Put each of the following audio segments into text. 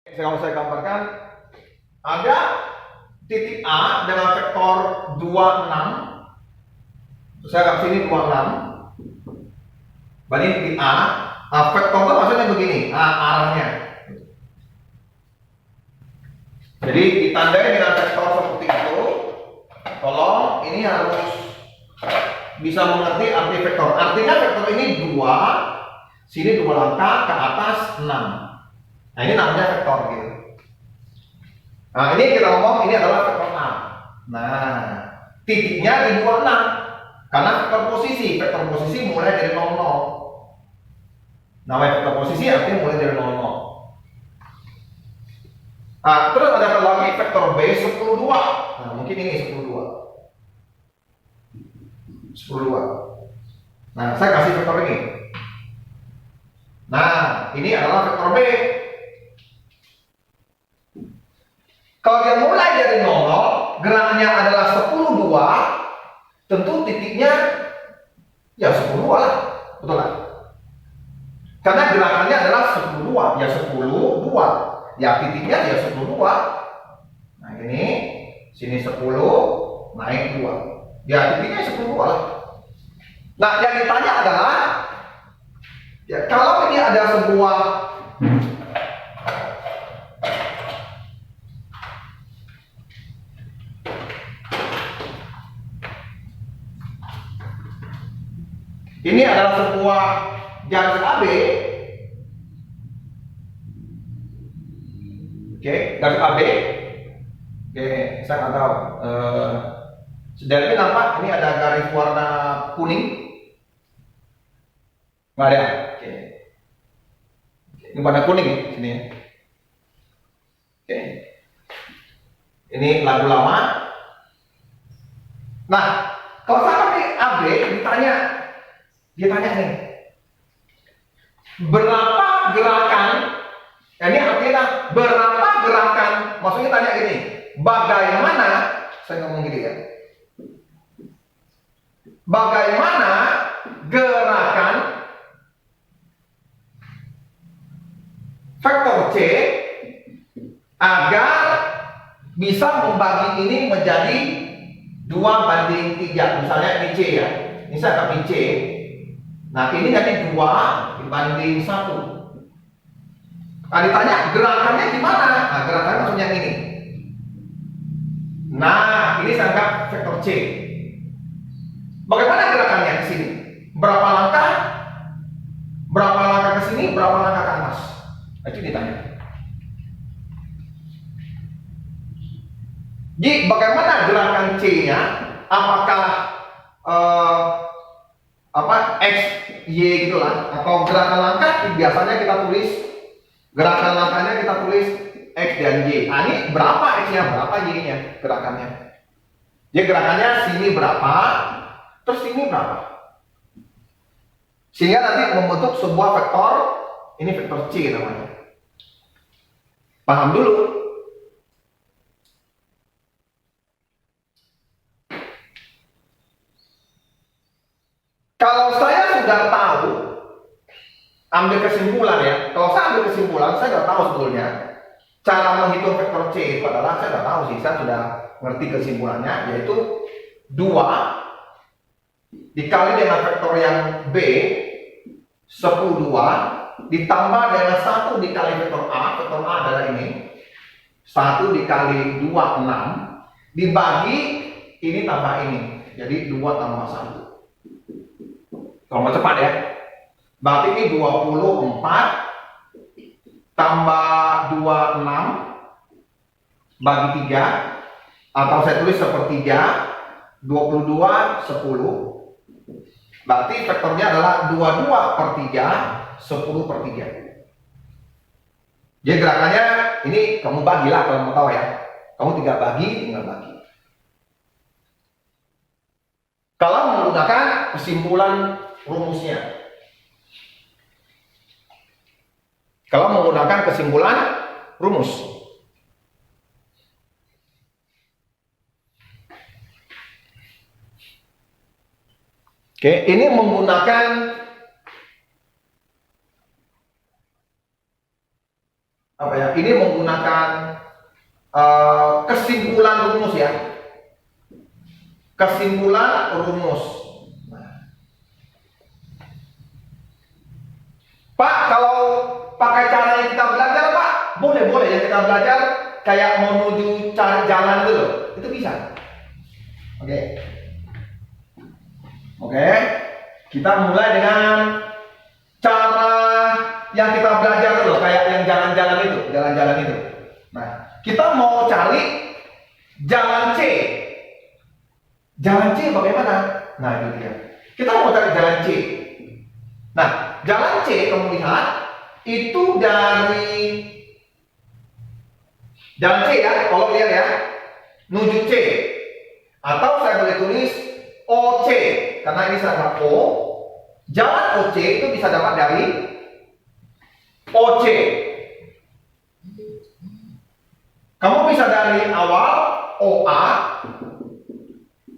Kalau saya gambarkan, ada titik A dengan vektor 26. Saya anggap sini 26. Berarti titik A. Vektor itu maksudnya begini, arahnya. Jadi ditandai dengan vektor seperti itu. Tolong ini harus bisa mengerti arti vektor. Artinya vektor ini 2, sini 2 langkah, ke atas 6. Nah ini namanya vektor gitu. Nah ini kita ngomong ini adalah vektor A. Nah titiknya di 26 karena vektor posisi mulai dari 00. Namanya vektor posisi artinya mulai dari 00. Nah terus ada lagi vektor B 10,2. Nah mungkin ini 10,2. Nah saya kasih vektor ini. Nah ini adalah vektor B. Kalau dia mulai dari 00, geraknya adalah 10,2, tentu titiknya ya 10,2 lah, betul kan? Karena gerakannya adalah 10,2, ya 10,2, ya titiknya ya 10,2. Nah ini, sini 10, naik 2, ya titiknya 10,2 lah. Nah yang ditanya adalah, ya kalau ini ada sebuah ini adalah sebuah garis AB. Oke, garis AB. Oke, saya nggak tahu. Dari ini nampak ini ada garis warna kuning. Nggak ada. Oke. Ini warna kuning ya, sini ya. Oke. Ini lagu lama. Nah, kalau saya nih AB ditanya. Dia tanya nih, berapa gerakan? Ini artinya berapa gerakan? Maksudnya tanya gini, bagaimana? Saya ngomong gini ya. Bagaimana gerakan vektor C agar bisa membagi ini menjadi 2:3? Misalnya ini C ya. Ini saya anggap C. Nah ini jadi 2:1. Nah ditanya gerakannya gimana? Nah gerakannya maksudnya ini. Nah ini saya anggap vektor C. Bagaimana gerakannya di sini? Berapa langkah? Berapa langkah ke sini? Berapa langkah ke atas? Nah, itu ditanya. Jadi bagaimana gerakan C-nya? Apakah X, Y gitulah, atau gerakan langkah biasanya kita tulis gerakan langkahnya kita tulis X dan Y. Nah, ini berapa X-nya, berapa Y-nya gerakannya. Jadi gerakannya sini berapa, terus sini berapa. Sehingga nanti membentuk sebuah vektor, ini vektor C namanya. Paham dulu. Kalau saya sudah tahu, ambil kesimpulan ya. Kalau saya ambil kesimpulan, saya sudah tahu sebetulnya cara menghitung vektor C itu adalah saya sudah tahu sih, saya sudah ngerti kesimpulannya, yaitu 2 dikali dengan vektor yang B 10,2 ditambah dengan 1 dikali vektor A adalah ini 1 dikali 2 6 dibagi ini tambah ini, jadi 2 tambah 1. Kalau mau cepat ya, berarti ini 24 tambah 26 bagi 3, atau saya tulis sepertiga, 22 10. Berarti vektornya adalah 22/3 10/3. Jadi gerakannya ini kamu bagilah kalau mau tahu ya. Kamu tinggal bagi. Kalau menggunakan kesimpulan rumusnya. Kalau menggunakan kesimpulan rumus. Oke, ini menggunakan apa ya? Ini menggunakan kesimpulan rumus ya. Kesimpulan rumus. Pak, kalau pakai cara yang kita belajar, Pak, boleh ya kita belajar kayak menuju cari jalan dulu, itu bisa. Oke, kita mulai dengan cara yang kita belajar dulu, kayak yang jalan-jalan itu. Nah, kita mau cari jalan C. Jalan C bagaimana? Nah, itu dia. Kita mau cari jalan C. Nah, jalan C kamu lihat itu dari jalan C ya, kalau lihat ya, menuju C. Atau saya boleh tulis OC, karena ini sangat O. Jalan OC itu bisa dapat dari OC. Kamu bisa dari awal OA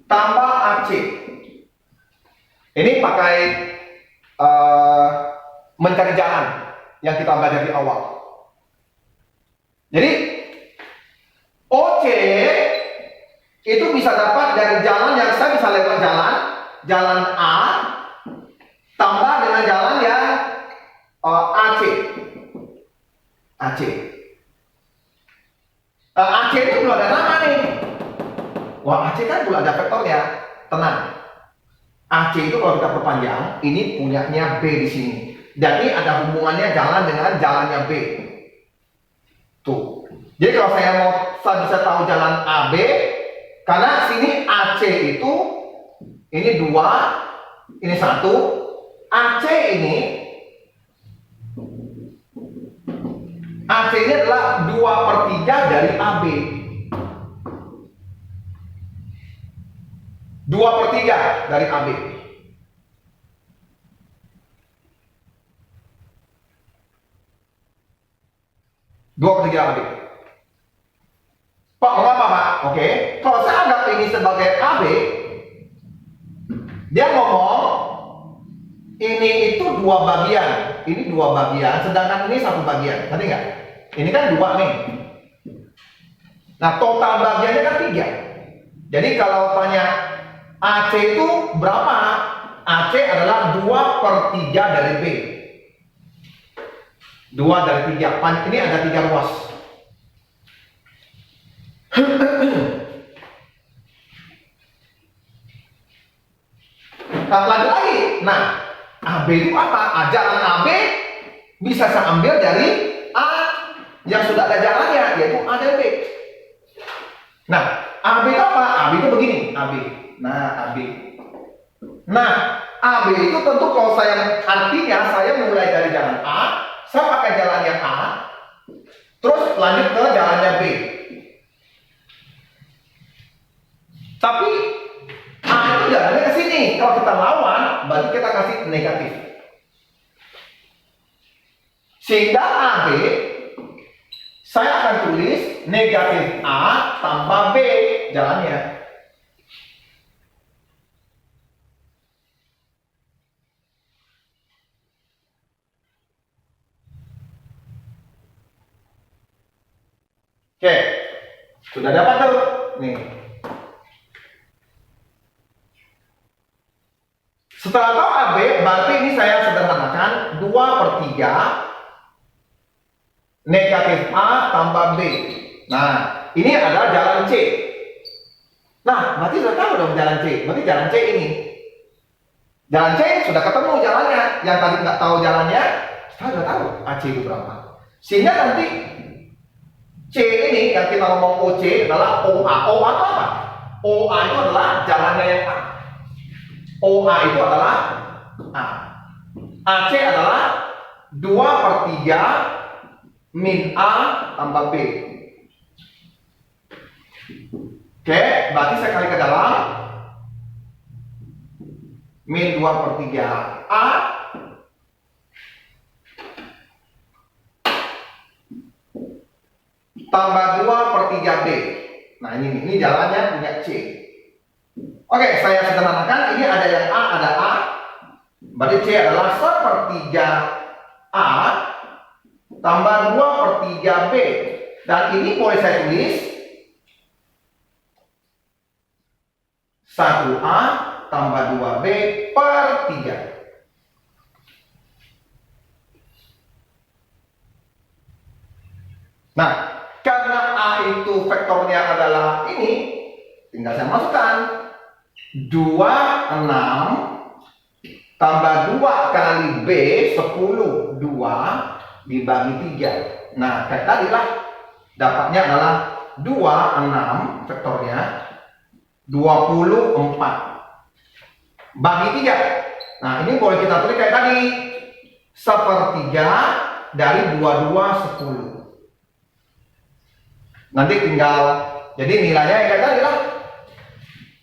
tambah AC. Ini pakai mencari jalan yang kita belajar di awal. Jadi OC itu bisa dapat dari jalan yang saya bisa lewat jalan A tambah dengan jalan yang AC. AC itu belum ada nama nih. Wah, AC kan belum ada vektornya. Tenang. AC itu kalau kita perpanjang, ini punyanya B di sini. Jadi ada hubungannya jalan dengan jalannya B. Tuh. Jadi kalau saya bisa tahu jalan AB, karena sini AC itu ini 2, ini 1. AC ini adalah 2/3 dari AB. 2/3 dari AB. AB. Pak, mengapa Pak? Oke, kalau saya anggap ini sebagai AB, dia ngomong ini itu 2 bagian, ini 2 bagian, sedangkan ini 1 bagian. Ngerti nggak? Ini kan 2 nih. Nah, total bagiannya kan 3. Jadi kalau tanya AC itu berapa? AC adalah 2/3 dari B. 2 dari 3. Ini ada 3 ruas. Nah, lanjut lagi. Nah, AB itu apa? Jalan AB bisa saya ambil dari A yang sudah ada jalannya, yaitu A dan B. Nah, AB itu apa? AB itu begini, AB. Nah, AB. Nah, AB itu tentu kalau artinya saya mulai dari jalan A, saya pakai jalannya A, terus lanjut ke jalannya B. Tapi A itu jalannya ke sini. Kalau kita lawan, berarti kita kasih negatif. Sehingga AB saya akan tulis negatif A tambah B jalannya. Oke, sudah dapat tuh. Nih. Setelah tahu AB, berarti ini saya sederhanakan 2/3 negatif A tambah B. Nah, ini adalah jalan C. Nah, berarti sudah tahu dong jalan C. Berarti jalan C ini. Jalan C sudah ketemu jalannya. Yang tadi nggak tahu jalannya, saya sudah tahu AC itu berapa. Sehingga nanti C ini yang kita ngomong OC adalah OA. OA itu apa? OA itu adalah jalannya yang A. OA itu adalah A. AC adalah 2/3 min A tambah B. Oke, berarti saya kali ke dalam min 2/3 A tambah 2/3 B. Nah, ini jalannya punya C. Oke, saya sederhanakan. Ini ada yang A, ada A. Berarti C adalah 1/3 A tambah 2/3B. Dan ini boleh saya tulis 1A tambah 2B per 3. Nah, karena A itu vektornya adalah ini, tinggal saya masukkan 26 tambah 2 kali B 10, 2 dibagi 3. Nah, kayak tadi lah, dapatnya adalah 26 vektornya 24 bagi 3. Nah, ini boleh kita tulis kayak tadi, 1/3 dari 22 10. Nanti tinggal, jadi nilainya kayak tadi lah,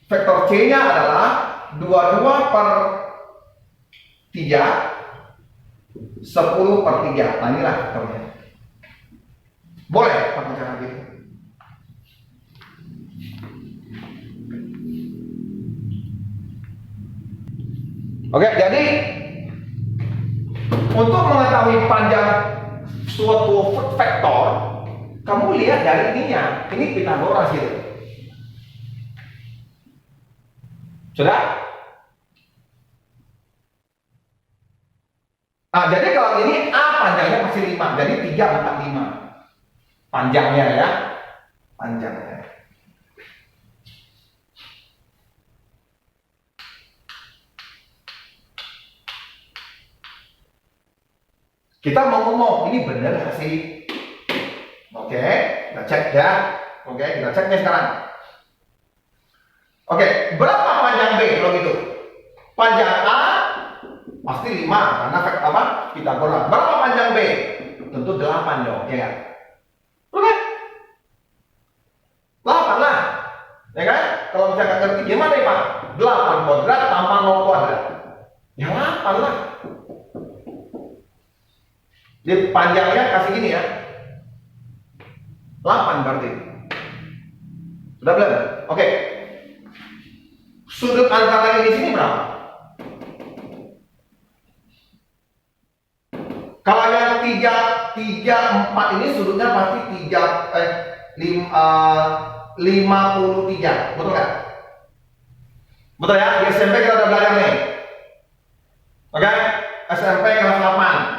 vektor C nya adalah 22/3 10/3. Nah, inilah vektornya. Boleh pakai cara gitu. Oke, jadi untuk mengetahui panjang suatu vektor, kamu lihat dari ininya. Ini Pythagoras gitu. Sudah? Nah, jadi kalau ini A panjangnya pasti 5. Jadi 3, 4, 5. Panjangnya ya. Panjangnya. Kita mau ngomong, ini benar nggak sih? Oke, kita cek ya. Oke, kita ceknya sekarang. Oke, berapa panjang B kalau gitu? Panjang A pasti 5 karena apa? Pythagoras. Berapa panjang B? Tentu 8 dong, ya kan? Oke. 8 lah. Ya kan? Kalau misalkan ngerti gimana ya, Pak? 8 kuadrat tambah 0 kuadrat. Ya 8 lah. Jadi panjangnya kasih gini ya. 8 berarti. Sudah belum? Oke. Sudut antara ini sini berapa? Kalau yang 3, 4 ini sudutnya pasti 53. Betul nggak? Betul ya? Di SMP kita udah belajar nih. Oke? SMP kelas 8.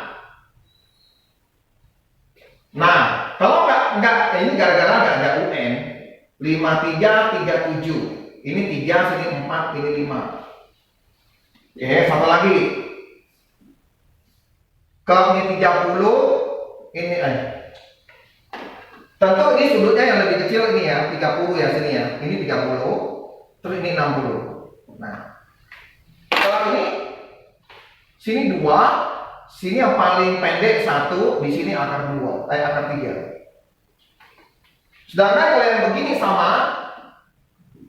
Nah, kalau enggak, ini gara-gara enggak ada UN. 53, 37. Ini 3, sini 4, ini 5. Oke, satu lagi. Kalau ini 30, ini tentu ini sudutnya yang lebih kecil ini ya, 30 ya sini ya. Ini 30, terus ini 60. Nah, kalau ini sini 2, sini yang paling pendek 1, di sini akar 2, akar 3. Sedangkan kalau yang begini sama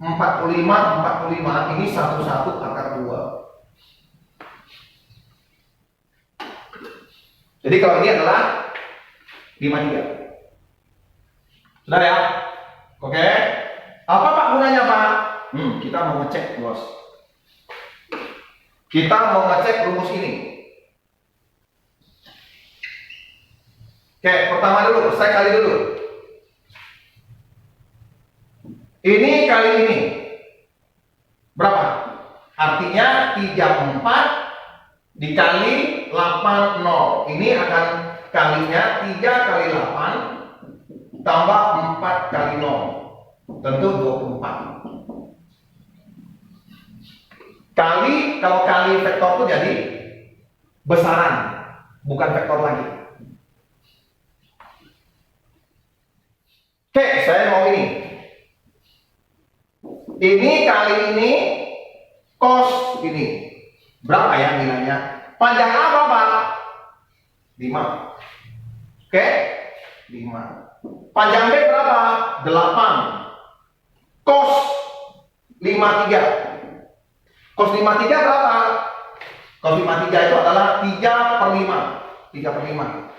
45, ini 1 akar 2. Jadi kalau ini adalah 53. Sudah ya? Oke. Apa Pak gunanya Pak? Kita mau ngecek bos. Kita mau ngecek rumus ini. Oke, pertama dulu, saya kali dulu. Ini kali ini. Berapa? Artinya 34 dikali 80. Ini akan kalinya 3 kali 8 tambah 4 kali 0. Tentu 24. Kali, kalau kali vektor itu jadi besaran, bukan vektor lagi. Oke, saya mau ini. Ini kali ini cos ini. Berapa ya nilainya? Panjang A berapa? 5. Oke? 5. Panjang B berapa? 8. Cos 53. Cos 53 berapa? Cos 53 itu adalah 3/5. 3/5.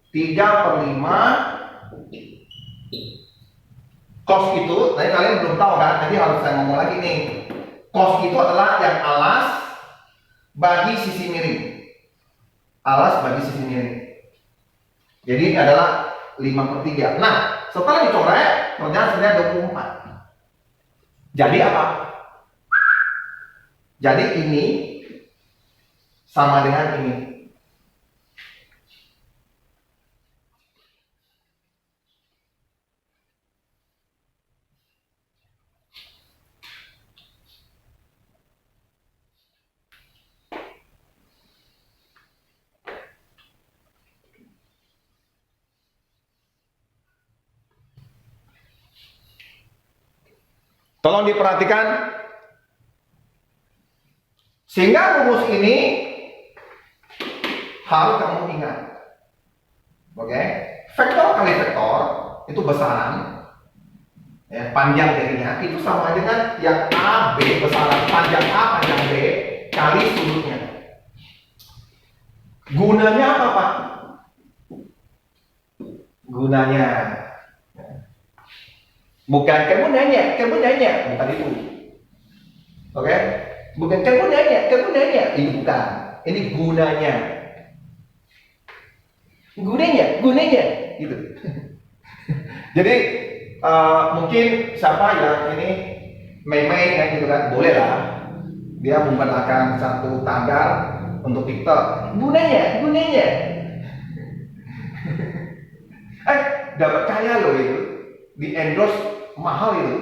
3/5 cos itu, tadi kalian belum tahu kan? Jadi harus saya ngomong lagi nih. Cos itu adalah yang alas bagi sisi miring. Alas bagi sisi miring. Jadi ini adalah 5/3. Nah, setelah dicoret, ternyata sebenarnya 24. Jadi apa? Jadi ini sama dengan ini. Tolong diperhatikan, sehingga rumus ini harus kamu ingat. Oke, vektor kali vektor itu besaran, ya, panjang jadinya itu sama dengan yang AB, besaran panjang A panjang B kali sudutnya. Gunanya apa, Pak? Gunanya bukan kamu nanya, bukan itu. Oke? Bukan kamu nanya, itu bukan. Ini gunanya. Gunanya, gitu. Jadi mungkin siapa yang ini main-main kan gitu kan, boleh lah. Dia menggunakan satu tagar untuk TikTok. Gunanya. Dapat kaya loh itu. Di endorse mahal itu.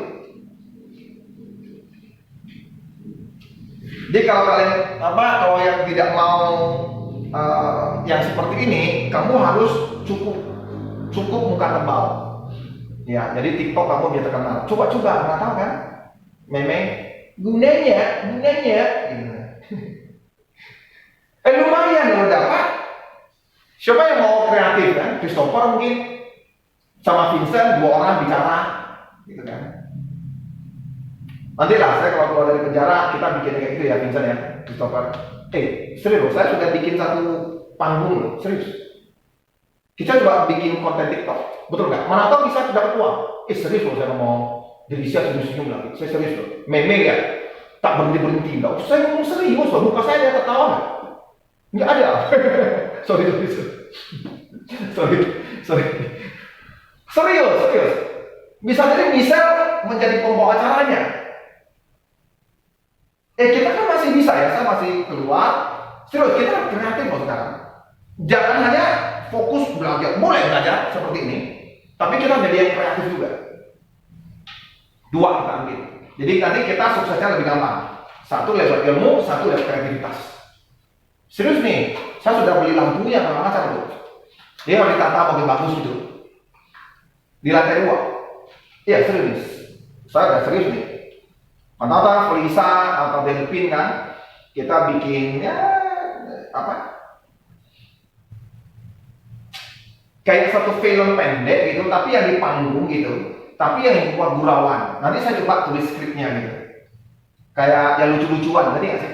Jadi kalau kalian kalau yang tidak mau yang seperti ini, kamu harus cukup muka tebal. Ya, jadi TikTok kamu biar terkenal. Coba nggak tahu kan? Meme gunanya. Lumayan loh dapat. Siapa yang mau kreatif kan? Christopher mungkin sama Vincent, 2 orang bicara, gitu kan? Nanti lah, saya kalau keluar dari penjara kita bikin kayak gitu ya, Vincent ya, Christopher. Serius, saya sudah bikin satu panggung loh, serius. Kita coba bikin konten TikTok, betul nggak? Mana tahu bisa dapat uang. Serius loh, saya ngomong. Jadi saya senyum lagi, saya serius loh. Meme ya, tak berhenti nggak. Saya ngomong serius loh, muka saya ada ketawa nggak ada. sorry. Serius. Bisa jadi menjadi pembawa acaranya. Kita kan masih bisa ya, saya masih keluar. Serius, kita kreatif loh sekarang. Jangan hanya fokus belajar, boleh belajar seperti ini, tapi kita jadi yang kreatif juga. 2 kita ambil. Jadi nanti kita suksesnya lebih gampang. 1 lewat ilmu, 1 lewat kreativitas. Serius nih, saya sudah beli lampunya macam-macam tuh. Dia harus ditata pakai bagus gitu. Di lantai 2. Iya serius. Saya udah serius nih. Atau Felisa atau Delpin kan, kita bikin kayak satu film pendek gitu, tapi yang di panggung gitu, tapi yang dibuat gurauan. Nanti saya coba tulis skripnya gitu. Kayak yang lucu-lucuan, ngerti nggak sih?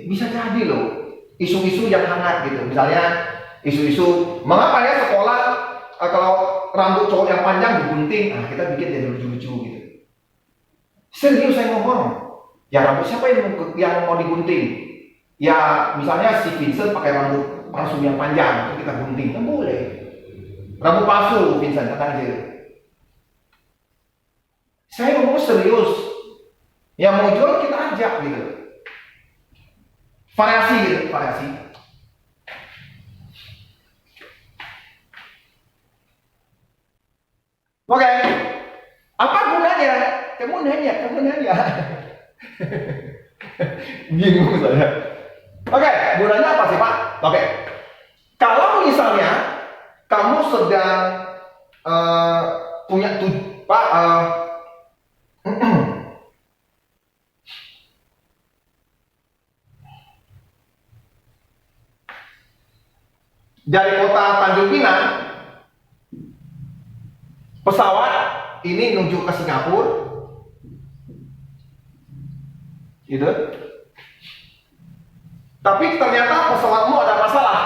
Bisa jadi loh, isu-isu yang hangat gitu. Misalnya isu-isu mengapa ya sekolah kalau rambut cowok yang panjang digunting, kita bikin jadi lucu-lucu gitu. Serius saya ngomong, ya rambut siapa yang mau digunting? Ya misalnya si Vincent pakai rambut palsu yang panjang, itu kita gunting, kan boleh. Rambut palsu Vincent, kata aja. Saya ngomong serius, yang mau jual kita ajak gitu. Variasi. Oke, apa gunanya? Kamu nanya. Bingung saya. Oke, gunanya apa sih Pak? Oke, kalau misalnya kamu sedang punya Pak, dari kota Tanjung Pinang, pesawat ini menuju ke Singapura, gitu. Tapi ternyata pesawatmu ada masalah.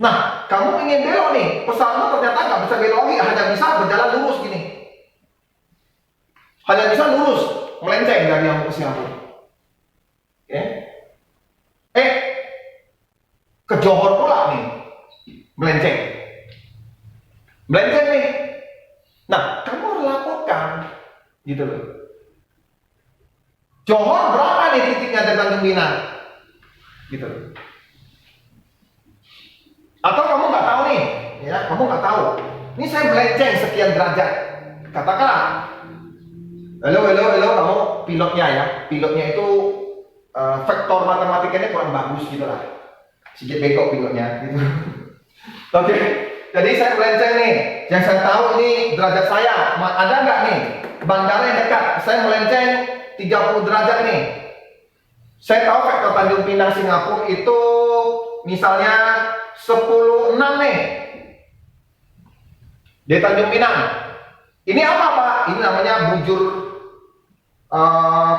Nah, kamu ingin belok nih, pesawatmu ternyata nggak bisa belok lagi, hanya bisa berjalan lurus gini. Hanya bisa lurus, melenceng dari yang ke Singapura. Oke. Ke Johor pula nih, melenceng. Melenceng nih. Nah, kamu harus laporkan. Gitu loh. Johor berapa nih titiknya dari Tanjung Pinang? Gitu loh. Atau kamu nggak tahu nih, ya, kamu nggak tahu. Ini saya melenceng sekian derajat. Katakanlah, halo, kamu pilotnya ya. Pilotnya itu vektor matematikanya kurang bagus gitu lah. Sedikit bengkok pilotnya gitu. Oke, jadi saya melenceng nih. Yang saya tahu ini derajat saya. Ada nggak nih bandara yang dekat? Saya melenceng 30 derajat nih. Saya tahu vektor Tanjung Pinang Singapura itu misalnya 10,6 nih. Di Tanjung Pinang. Ini apa Pak? Ini namanya bujur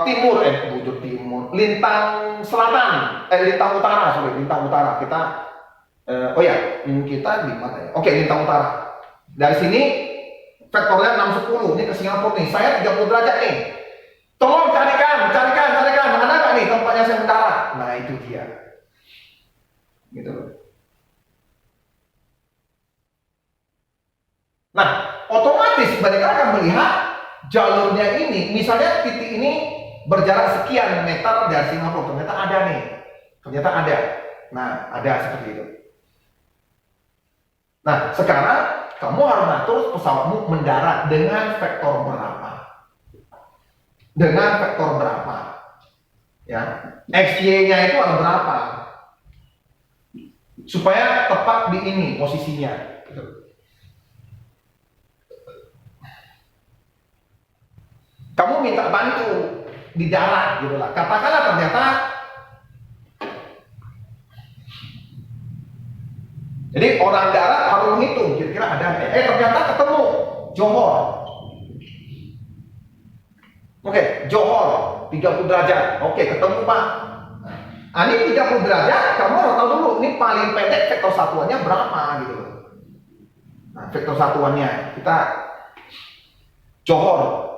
timur, bujur timur, lintang selatan, lintang utara, lintang utara. Kita kita di mana ya? Oke, lintang utara. Dari sini vektornya 610. Ini ke Singapura nih. Saya 30 derajat nih. Tolong carikan. Ada nggak nih tempatnya saya mendarat? Nah, itu dia. Gitu loh. Nah, otomatis mereka akan melihat jalurnya ini. Misalnya titik ini berjarak sekian meter dari Singapura. Ternyata ada nih. Ternyata ada. Nah, ada seperti itu. Nah, sekarang kamu harus atur pesawatmu mendarat dengan vektor berapa? Dengan vektor berapa? Ya, XY-nya itu ada berapa? Supaya tepat di ini posisinya. Kamu minta bantu di darat gitu lah. Katakanlah ternyata jadi orang darat harus menghitung kira-kira ada ternyata ketemu Johor. Oke, Johor 30 derajat. Oke, ketemu Pak. Nah, ini 30 derajat, kamu harus tahu dulu ini paling pendek vektor satuannya berapa gitu loh. Nah, vektor satuannya kita Johor.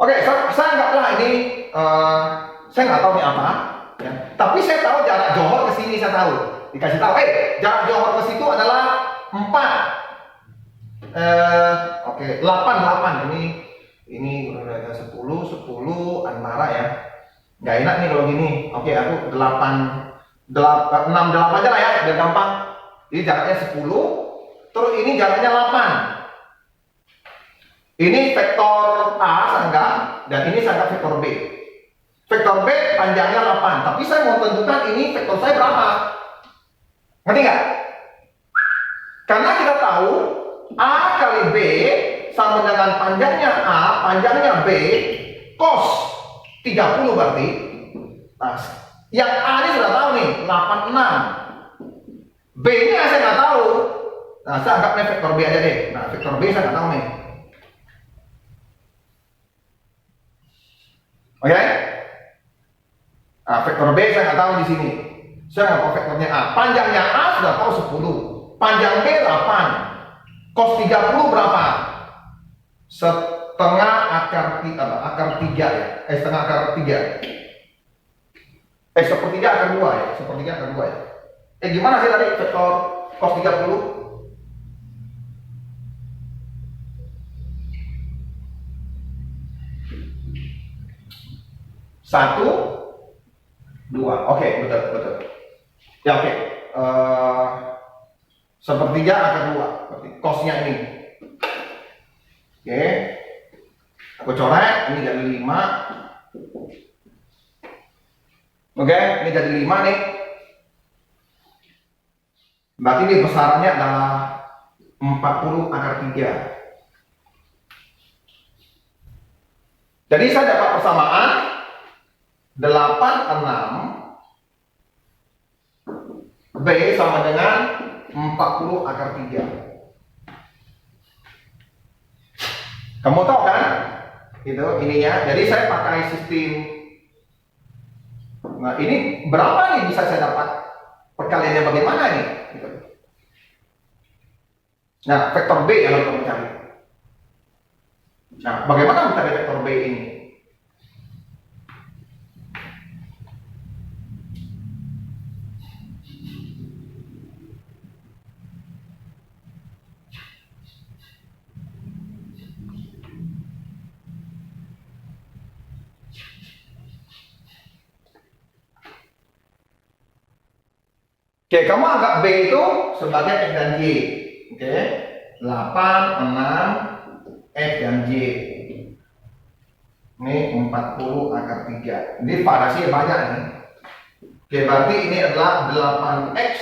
Oke, saya anggaplah ini saya nggak tahu ini apa, ya. Tapi saya tahu jarak Johor ke sini saya tahu. Dikasih tahu, jarak Johor ke situ adalah 4. 8. Ini udah 10 antara ya. Nggak enak nih kalau gini. Oke, aku 6 8 aja lah ya, biar gampang. Jadi jaraknya 10, terus ini jaraknya 8. Ini vektor A saya anggap, dan ini saya anggap vektor B. Vektor B panjangnya 8, tapi saya mau tentukan ini vektor saya berapa. Ngerti nggak? Karena kita tahu A kali B sama dengan panjangnya A, panjangnya B, cos 30 berarti. Nah, yang A ini sudah tahu nih, 86. B ini saya nggak tahu. Nah, saya anggapnya vektor B aja deh. Nah, vektor B saya nggak tahu nih. Oke? Nah, vektor B saya nggak tahu di sini. Saya nggak tahu vektornya A. Panjangnya A sudah tahu 10. Panjang B 8. Cos 30 berapa? Setengah akar 3 ya. Setengah akar 3. Sepertiga akar 2 ya. Sepertiga akar 2 ya. Gimana sih tadi vektor cos 30? Satu, 2. Oke, betul. Ya, oke. Sepertiga akar 2. Berarti cosnya ini. Oke. Aku coret, ini jadi 5. Oke, ini jadi 5 nih. Berarti ini besarannya adalah 40 akar 3. Jadi saya dapat persamaan 86 B sama dengan 40 akar 3. Kamu tahu kan? Itu ininya. Jadi saya pakai sistem. Nah, ini berapa nih bisa saya dapat? Perkaliannya bagaimana nih? Gitu. Nah, vektor B yang harus kamu cari. Nah, bagaimana mencari vektor B ini? Oke, kamu anggap B itu sebagai X dan Y. Oke, 8, 6, X dan Y. Ini 40 akar 3. Jadi variasinya banyak nih. Oke, berarti ini adalah 8X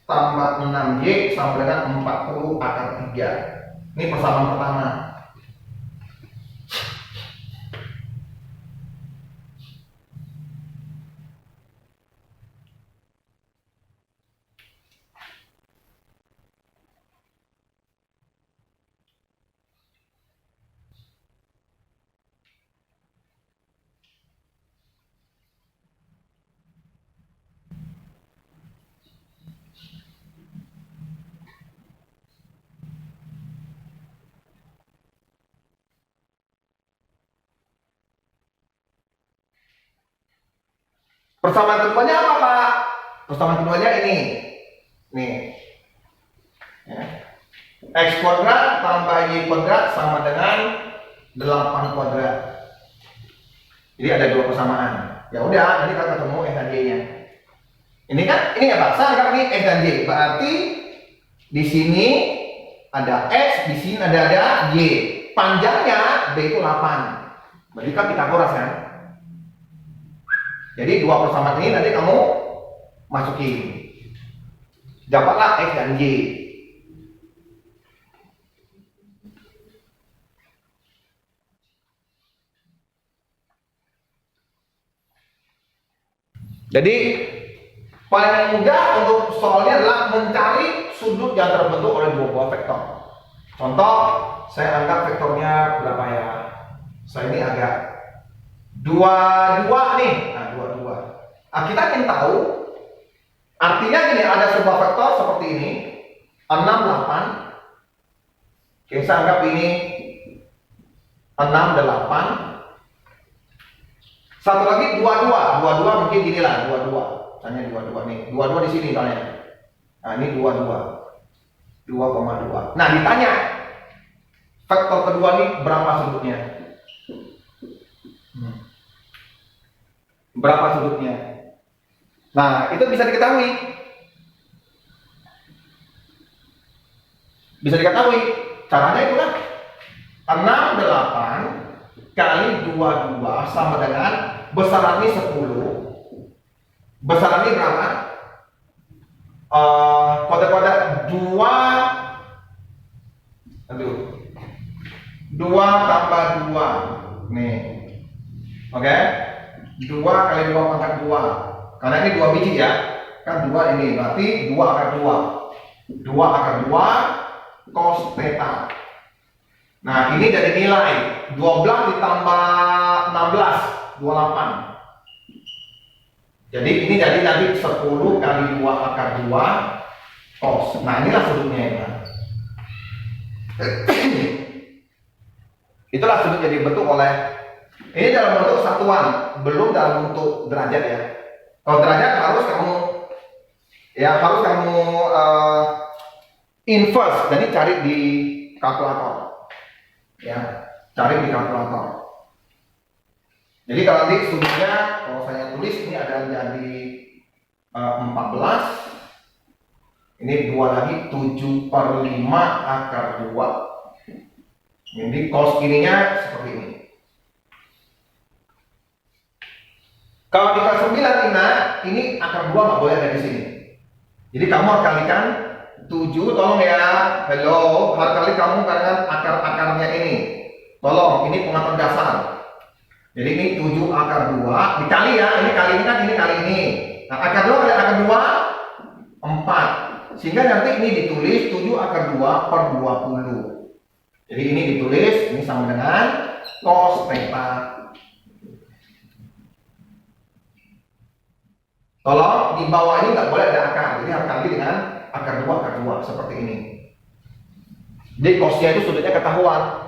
tambah 6Y sama dengan 40 akar 3. Ini persamaan pertama. Persamaan keduanya apa, Pak? Persamaan keduanya ini. Nih. Ya. X kuadrat tambah Y kuadrat sama dengan 8 kuadrat. Jadi ada dua persamaan. Ya udah, nanti kita ketemu X dan Y-nya. Ini kan, ini ya Pak, saya anggap ini X dan Y. Berarti di sini ada X, di sini ada Y. Panjangnya B itu 8. Berarti kan Pitagoras kan? Jadi dua persamaan ini nanti kamu masukin. Dapatlah X dan Y. Jadi paling mudah untuk soalnya adalah mencari sudut yang terbentuk oleh dua buah vektor. Contoh, saya anggap vektornya berapa ya? Saya ini agak 22 nih. Nah, 22. Nah, kita ingin tahu artinya gini, ada sebuah vektor seperti ini 6, 8. Oke, saya anggap ini 6, 8. Satu lagi 22. 22 mungkin gini lah, 22. Misalnya 22 nih. 22 di sini misalnya. Nah, ini 22. 2,2. Nah, ditanya vektor kedua ini berapa sudutnya? Berapa sudutnya? Nah, itu bisa diketahui. Bisa diketahui. Caranya itu kan 6, 8 kali 22 sama dengan besaran ini 10. Besaran ini berapa? Kuadrat 2. Aduh. 2 tambah 2. Nih. Oke? 2 kali 2 pangkat 2. Karena ini 2 biji ya. Kan 2 ini. Berarti 2 akar 2. 2 akar 2 cos theta. Nah, ini jadi nilai 12 ditambah 16, 28. Jadi ini jadi nanti 10 kali 2 akar 2 cos. Nah, inilah sudutnya ya. Itulah sudut yang dibentuk oleh, ini dalam bentuk satuan, belum dalam bentuk derajat ya. Kalau derajat harus kamu inverse, jadi cari di kalkulator. Ya, cari di kalkulator. Jadi kalau nanti sudutnya, kalau saya tulis ini ada jadi 14. Ini 2 lagi 7/5 akar 2. Jadi cos ininya seperti ini. Kalau di kelas 9 ini akar 2 nggak boleh ada di sini. Jadi kamu harus kalikan 7, tolong ya. Hello, harus kali kamu kalikan akar-akarnya ini. Tolong, ini pengatur dasar. Jadi ini 7 akar 2 dikali ya, ini kali ini kan, ini kali ini. Nah, akar 2 kali akar 2 4. Sehingga nanti ini ditulis 7 akar 2 per 20. Jadi ini ditulis, ini sama dengan cos theta. Tolong di bawah ini nggak boleh ada akar, jadi harus kali dengan akar 2 seperti ini. Jadi cosnya itu sudutnya ketahuan.